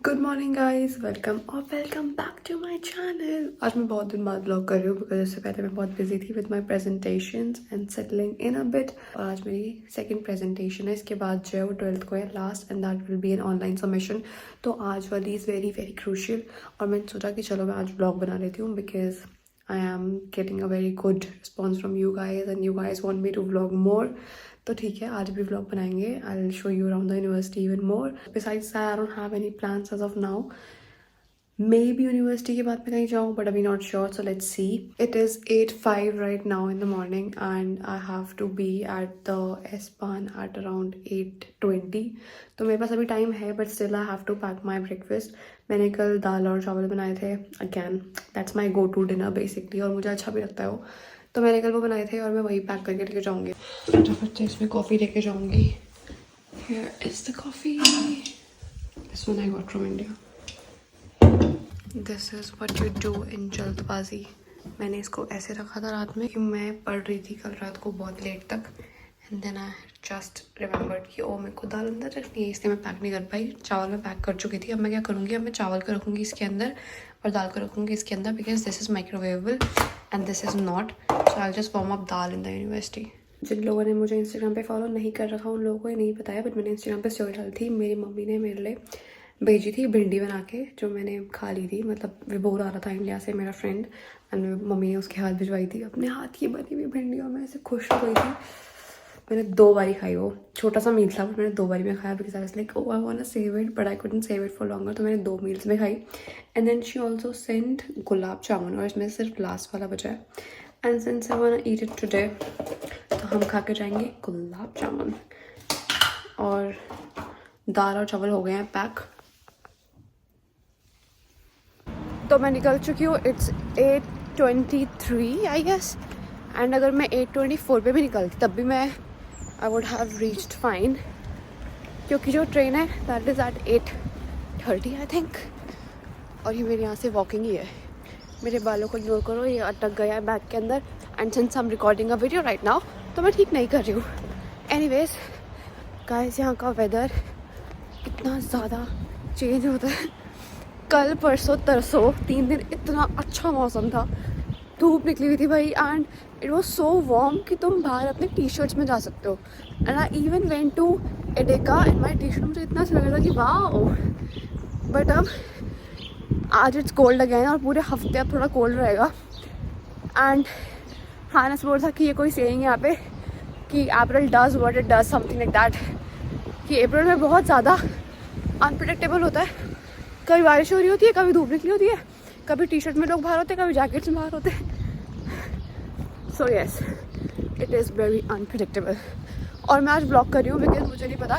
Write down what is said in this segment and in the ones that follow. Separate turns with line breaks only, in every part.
Good morning guys, welcome back to my channel. आज मैं बहुत दिन बाद व्लॉग कर रही हूँ बिकॉज इससे पहले मैं बहुत बिजी थी with my presentations and settling in a bit. और आज मेरी सेकंड प्रेजेंटेशन है, इसके बाद जो है वो 12th को है last, and that will be an online submission. तो आज वाली इज़ वेरी वेरी क्रूशियल और मैंने सोचा कि चलो मैं आज व्लॉग बना लेती हूँ because I am getting a very good response from you guys and you guys want me to vlog more. तो ठीक है, आज भी व्लॉग बनाएंगे। I will show you around the university even more. Besides that I don't have any plans as of now. Maybe university के बाद मैं कहीं जाऊँ बट अभी not sure, so let's see. It is 8:05 right now in the morning and I have to be at the एस्पान at around 8:20। तो मेरे पास अभी टाइम है but still I have to pack my breakfast. मैंने कल दाल और चावल बनाए थे, again that's my go to dinner basically, और मुझे अच्छा भी लगता है वो। तो मैंने कल वो बनाए थे और मैं वही पैक करके लेके जाऊँगी। फटाफट से इसमें कॉफ़ी लेके जाऊँगी। Here is the coffee, this one I got from India. This is what you do in जल्दबाजी। मैंने इसको ऐसे रखा था रात में कि मैं पढ़ रही थी कल रात को बहुत लेट तक, and then I just remembered कि ओ मेरे को दाल अंदर रखनी है, इसलिए मैं पैक नहीं कर पाई। चावल मैं पैक कर चुकी थी। अब मैं क्या करूँगी, अब मैं चावल को रखूँगी इसके अंदर और दाल को रखूँगी इसके अंदर because this is microwavable and this is not. So I just warm up dal in the university. जिन लोगों ने मुझे इंस्टाग्राम पे फॉलो नहीं कर रखा उन लोगों को ये नहीं बताया, बट मैंने इंस्टाग्राम पे स्टोरी डाली थी। मेरी मम्मी ने मेरे लिए भेजी थी भिंडी बना के, जो मैंने खा ली थी। मतलब विबोर आ रहा था इंडिया से मेरा फ्रेंड, एंड मम्मी ने उसके हाथ भिजवाई थी अपने हाथ की बनी हुई भिंडी, और मैं ऐसे खुश हो गई थी। मैंने 2 बारी खाई। वो छोटा सा मील था बट मैंने 2 बारी में खाया because I was like oh I want to save it but I couldn't save it for longer. तो मैंने 2 मील्स में खाई। And then she also send gulab jamun, और इसमें सिर्फ लास्ट वाला बचा है। And since I want to eat it today, तो हम खा के जाएंगे गुलाब जामुन। और दाल और चावल हो गए हैं पैक। तो मैं निकल चुकी हूँ। इट्स 8:23 आई गेस, एंड अगर मैं 8:24 पे भी निकलती तब भी मैं I would have reached fine, क्योंकि जो ट्रेन है that is at 8:30 I think. और ये मेरे यहाँ से वॉकिंग ही है। मेरे बालों को इग्नोर करो, ये अटक गया है बैग के अंदर। And since I am recording a video right now, तो मैं ठीक नहीं कर रही हूँ। एनीवेज गाइस, यहाँ का वेदर इतना ज़्यादा चेंज होता है। कल परसों तरसों 3 दिन इतना अच्छा मौसम था, धूप निकली हुई थी भाई, and it was so warm कि तुम बाहर अपने टी शर्ट्स में जा सकते हो। And I even went to Edeka in my T shirt. मुझे इतना अच्छा लगा था कि वाह। बट अब आज इट्स कोल्ड अगेन, और पूरे हफ्ते अब थोड़ा कोल्ड रहेगा। एंड हानस बोल था कि ये कोई सेइंग है यहाँ पे कि April does what it does, something like that, कि अप्रैल में बहुत ज़्यादा अनप्रिडिक्टेबल होता है। कभी बारिश हो रही होती है, कभी धूप निकली होती है, कभी टी शर्ट में लोग बाहर होते हैं, कभी जैकेट्स में बाहर होते हैं। So yes, it is very unpredictable. और मैं आज ब्लॉग कर रही हूँ बिकॉज मुझे नहीं पता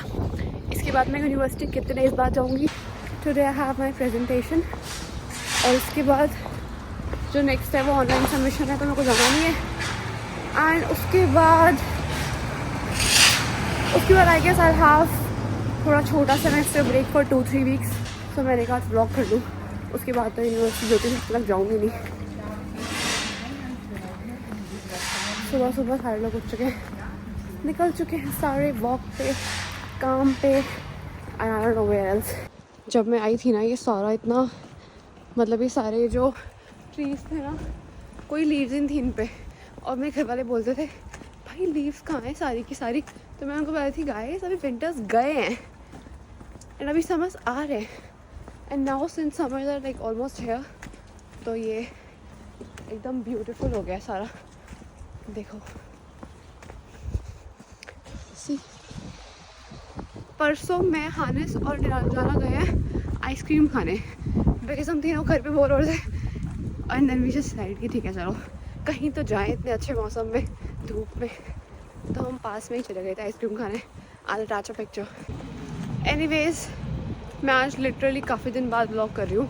इसके बाद मैं यूनिवर्सिटी कितने डेज बाद जाऊँगी। Today I have my presentation, और इसके बाद जो नेक्स्ट है वो ऑनलाइन सबमिशन है, तो मेरे को जाना नहीं है। एंड उसके बाद आई गेस आई हैव थोड़ा छोटा सेमेस्टर ब्रेक फॉर 2-3 वीक्स। तो मैंने कहा ब्लॉग कर लूँ, उसके बाद तो यूनिवर्सिटी 2-3 तक जाऊँगी नहीं। सुबह सुबह सारे लोग उठ चुके हैं, निकल चुके हैं सारे वॉक पे, काम पे, I don't know where else. जब मैं आई थी ना, ये सारा इतना, मतलब ये सारे जो ट्रीज थे ना, कोई लीव्स नहीं थी इन पे। और मेरे घर वाले बोलते थे भाई लीव्स कहाँ हैं सारी की सारी। तो मैं उनको बोली थी गाइस अभी विंटर्स गए हैं एंड अभी समर्स आ रहे हैं। And now since summers are like almost here, तो ये एकदम ब्यूटीफुल हो गया सारा। देखो सी, परसों मैं हानिस और निरंजना गए हैं आइसक्रीम खाने बिकॉज हम तीनों घर पे बोर हो रहे थे। And then we just decide कि ठीक है चलो कहीं तो जाएं इतने अच्छे मौसम में, धूप में। तो हम पास में ही चले गए थे आइसक्रीम खाने, आल अटैच अ पिक्चर। एनीवेज, मैं आज लिटरली काफ़ी दिन बाद व्लॉग कर रही हूँ।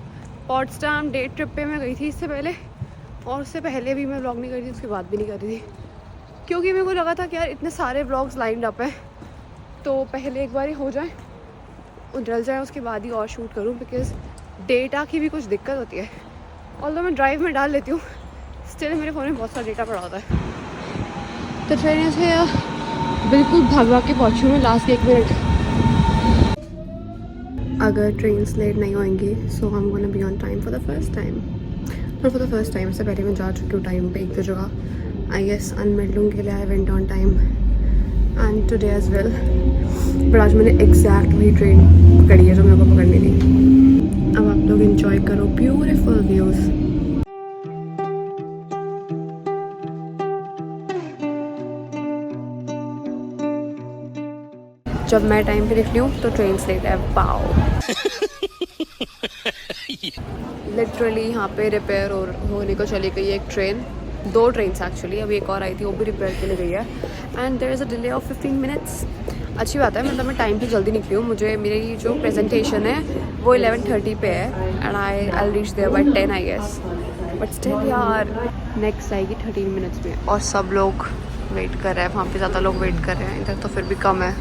पॉट्सडाम डे ट्रिप पे मैं गई थी इससे पहले, और उससे पहले भी मैं व्लॉग नहीं कर रही थी, उसके बाद भी नहीं कर रही थी, क्योंकि मेरे को लगा था कि यार इतने सारे व्लॉग्स लाइंड अप हैं, तो पहले एक बार ही हो जाए, उजल जाए, उसके बाद ही और शूट करूँ बिकॉज डेटा की भी कुछ दिक्कत होती है। ऑल्दो मैं ड्राइव में डाल लेती हूँ, स्टिल मेरे फ़ोन में बहुत सारा डेटा पड़ा होता है। तो ट्रेन से बिल्कुल भाग के पहुँची हूँ मैं लास्ट 1 मिनट। अगर ट्रेन्स लेट नहीं होंगी so I am gonna be on time for the first time. और फॉर द फर्स्ट टाइम इससे पहले मैं जा चुकी हूँ टाइम पे एक दो जगह। आई गेस अनमेडलूम के लिए I went on time and today as well, but आज मैंने एग्जैक्ट वही ट्रेन पकड़ी है जो मेरे को पकड़नी थी। अब आप लोग इंजॉय करो ब्यूटीफुल व्यूज़। जब मैं टाइम पे निकली हूँ तो ट्रेन लेट है। वाओ लिटरली यहाँ पे रिपेयर होने को चली गई है एक ट्रेन, 2 ट्रेन्स एक्चुअली। अभी एक और आई थी वो भी रिपेयर के लिए गई है and there is a delay of 15 minutes. अच्छी बात है, मतलब मैं टाइम पे जल्दी निकली हूँ। मुझे मेरी जो प्रेजेंटेशन है वो 11:30 पे है and I reach there by 10 I guess, but still यार नेक्स्ट आएगी 13 मिनट्स में। और सब लोग वेट कर रहे हैं वहाँ पे, ज़्यादा लोग वेट कर रहे हैं, इधर तो फिर भी कम है।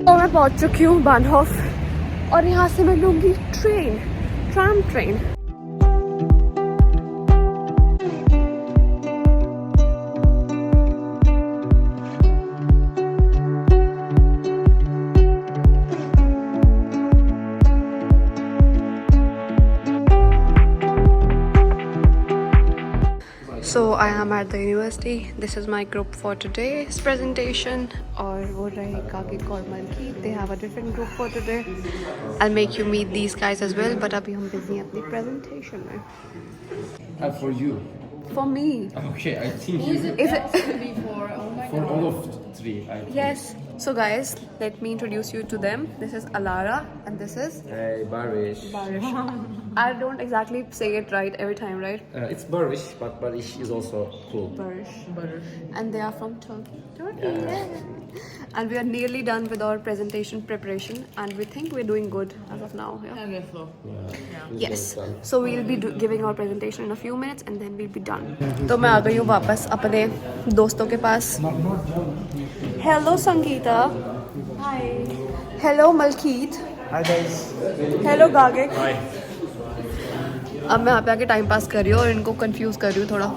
तो मैं पहुँच चुकी हूँ बानहॉफ और यहाँ से मैं लूँगी tram train. So I am at the university. This is my group for today's presentation. और वो रहे काकिक और Malkit. They have a different group for today. I'll make you meet these guys as well. But अभी हम busy हैं अपनी presentation में.
For you.
For me.
Okay, I think you.
Is it?
For all of three.
Yes. So guys, let me introduce you to them. This is Alara and this is
Hey, Barish.
Barish. I don't exactly say it right every time, right?
It's Barish, but Barish is also cool.
Barish. And they are from Turkey. Yeah. And we are nearly done with our presentation preparation and we think we're doing good as of now. Yeah? Yes. So we'll be giving our presentation in a few minutes and then we'll be done. तो मैं आ गई हूँ वापस अपने दोस्तों के पास. Hello Sangeeta. Hi. Hello Malkeet.
Hi guys.
Hello Gagik.
Hi.
अब मैं यहाँ पे आके टाइम पास कर रही हूँ और इनको कंफ्यूज कर रही हूँ थोड़ा.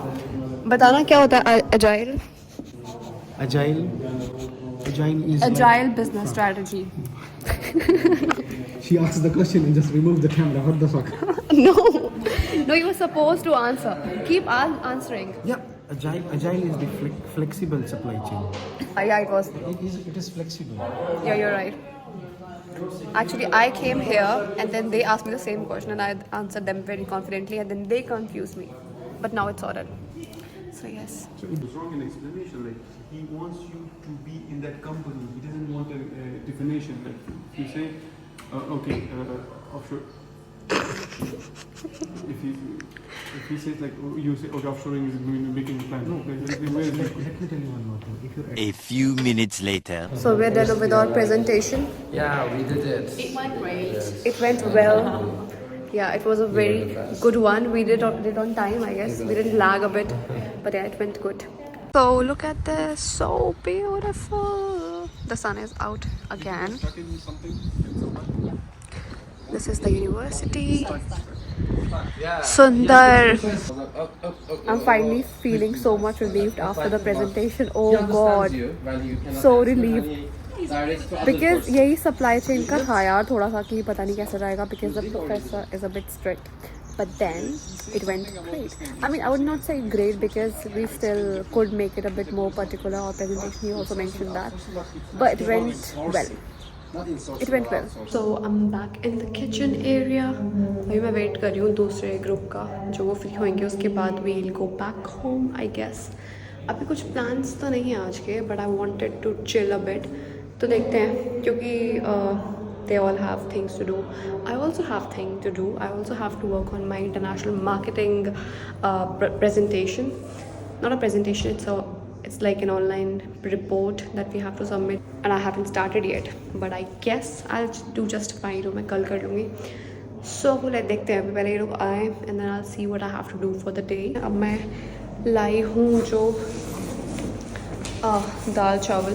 बताना क्या होता है agile?
Agile is
Agile business strategy.
She asked the question and just removed the camera. What the fuck?
No, you were supposed to answer. Keep answering.
Yeah, agile is the flexible supply chain.
Yeah, it was.
It is flexible.
Yeah, you're right. Actually, I came here and then they asked me the same question and I answered them very confidently and then they confused me. But now it's sorted. So yes.
So it was wrong in explanation. Like he wants you to be in that company. He doesn't want a definition. Like you say, okay, offshore. if he says like you say okay, offshoring is making a plan. No, let me
tell you one more thing.
A few minutes later.
So we're done with our presentation.
Yeah, we did it.
It went great. It went well. Yeah, it was a very good one. We did it on time, I guess. We didn't lag a bit, but yeah, it went good. So look at this, so beautiful. The sun is out again. This is the university. Sundar. I'm finally feeling so much relieved after the presentation. Oh God, so relieved. Because यही supply chain का था यार थोड़ा सा कि पता नहीं कैसा जाएगा because the professor is a bit strict. But then it went great. I mean, I would not say great because we still could make it a bit more particular. Our presentation, he also mentioned that. But it went well. It went well. So I'm back in the kitchen area. अभी मैं wait कर रही हूँ दूसरे group का जो वो free होंगे उसके बाद we'll go back home I guess. अभी कुछ plans तो नहीं है आज के but I wanted to chill a bit. तो देखते हैं क्योंकि they all have things to do. I also have things to do. I also have to work on my international marketing presentation. Not a presentation, it's like an online report that we have to submit and I haven't started yet. But I guess I'll do just fine. मैं कल कर लूँगी. So let's देखते हैं अभी पहले ये लोग आए and then I'll see what I have to do for the day. अब मैं लाई हूँ जो दाल चावल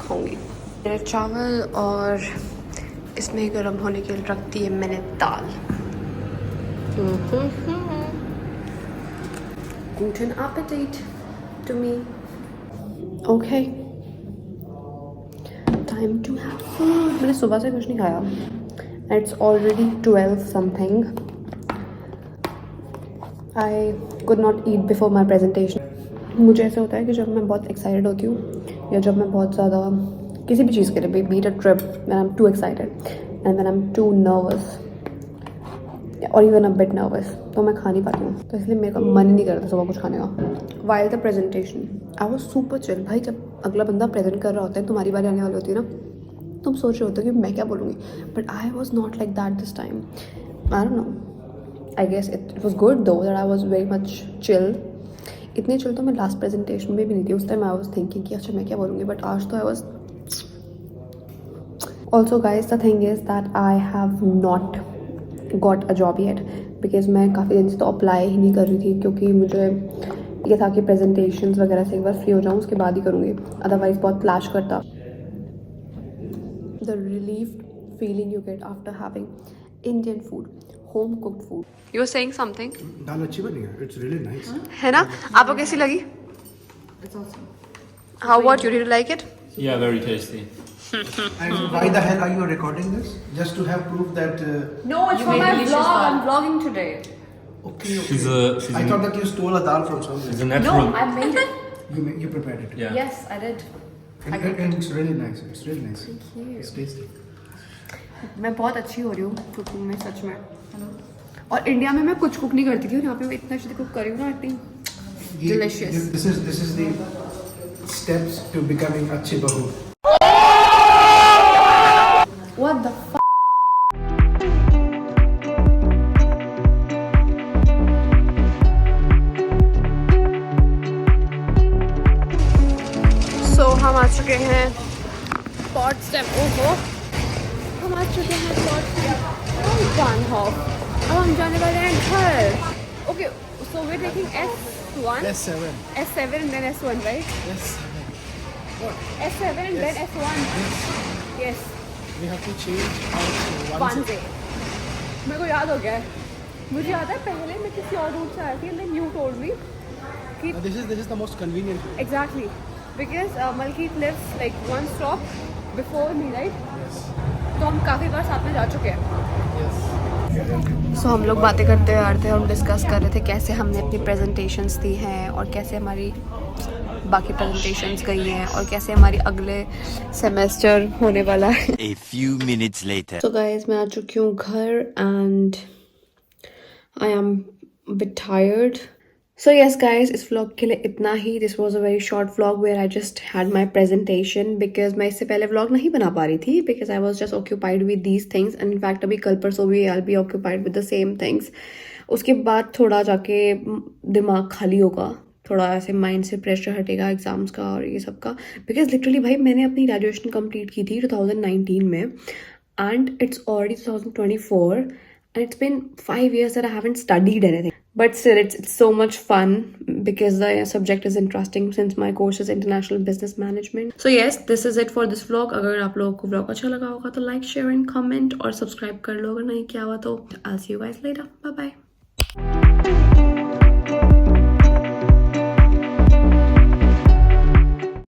खाऊंगी. मेरे चावल और इसमें गर्म होने के लिए रख दी है मैंने दाल. Guten Appetit to me. Okay. Time to have food. मैंने सुबह से कुछ नहीं खाया. It's already 12 something. I could not eat before my presentation. मुझे ऐसा होता है कि जब मैं बहुत एक्साइटेड होती हूँ या जब मैं बहुत ज़्यादा किसी भी चीज़ के लिए beat a trip when I'm too excited and when I'm too nervous or even a bit nervous तो मैं खा नहीं पाती हूँ. तो इसलिए मेरे का मन नहीं करता सुबह कुछ खाने का. While the presentation I was super chill. भाई जब अगला बंदा प्रेजेंट कर रहा होता है तुम्हारी बारी आने वाली होती है ना, तुम सोच रहे होते हो कि मैं क्या बोलूँगी. But I was not like that this time. I don't know. I guess it was good though that I was very much chill. इतनी चिल तो मैं लास्ट प्रेजेंटेशन में भी नहीं थी. उस टाइम आई वॉज थिंकिंग कि अच्छा मैं क्या बोलूँगी. बट आज तो I was. Also guys the thing is that I have not got a job yet because मैं काफ़ी दिन से तो अप्लाई ही नहीं कर रही थी क्योंकि मुझे ये था कि प्रेजेंटेशंस वगैरह से एक बार फ्री हो जाऊँ उसके बाद ही करूँगी. अदरवाइज बहुत क्लैश करता. The relieved feeling you get after having Indian food, home cooked food. You are saying something.
दाल अच्छी बनी है. It's really nice.
है ना. आपको कैसी लगी? How about you? Did you like it?
Yeah, very tasty.
And why the hell are you recording this? Just to have proof that.
No, it's for my vlog. I'm vlogging today.
Okay.
She's
I thought that you stole a dal from somewhere.
a natural.
I made it.
You prepared it.
Yeah.
Yes, I did.
And it's really nice. It's really nice.
Thank you.
It's tasty.
मैं बहुत अच्छी हो रही हूँ cooking में सच में. और India में मैं कुछ कुक नहीं करती थी और यहाँ पे मैं इतना अच्छी कुक कर रही हूँ ना. इतनी delicious.
This is the steps to becoming अच्छी बहू.
What the fuck? So हम आ चुके हैं पॉट स्टेप. ओहो, हम आ चुके हैं पॉट स्टेप बानहॉफ. अब हम जाने वाले हैं घर. Okay, so we're taking S1.
S7.
S7 and then S1, right?
S7.
S7 and then S1. Yes.
We have to change out
One day. मेरे को याद हो गया है. मुझे याद है पहले मैं किसी और रूट से आई थी and then you told me कि
This is the most convenient route.
exactly because Malkeet lives like one stop before me, right?
Yes.
तो हम काफ़ी बार साथ में जा चुके हैं.
Yes.
सो हम लोग बातें करते आ रहे थे. हम डिस्कस कर रहे थे कैसे हमने अपनी प्रेजेंटेशंस दी हैं और कैसे हमारी बाकी प्रेजेंटेशंस गई हैं और कैसे हमारी अगले सेमेस्टर होने वाला है.
A few minutes later.
So guys, मैं आ चुकी हूँ घर and I am a bit tired. So yes guys, इस vlog के लिए इतना ही. This was a very short vlog where I just had my presentation because मैं इससे पहले vlog नहीं बना पा रही थी because I was just occupied with these things and in fact अभी कल परसों भी I'll be occupied with the same things. उसके बाद थोड़ा जाके दिमाग खाली होगा, थोड़ा ऐसे माइंड से प्रेशर हटेगा एग्जाम्स का और ये सब का. बिकॉज लिटरली भाई मैंने अपनी ग्रेजुएशन कंप्लीट की थी 2019 में and it's already 2024 and it's been 5 years that I haven't studied anything. But still it's so much fun because the subject is interesting since my course is international business management. So yes, this is it for this vlog. अगर आप लोगों को vlog अच्छा लगा होगा तो like, share and comment और subscribe कर लो. अगर नहीं किया हुआ तो I'll see you guys later. Bye bye.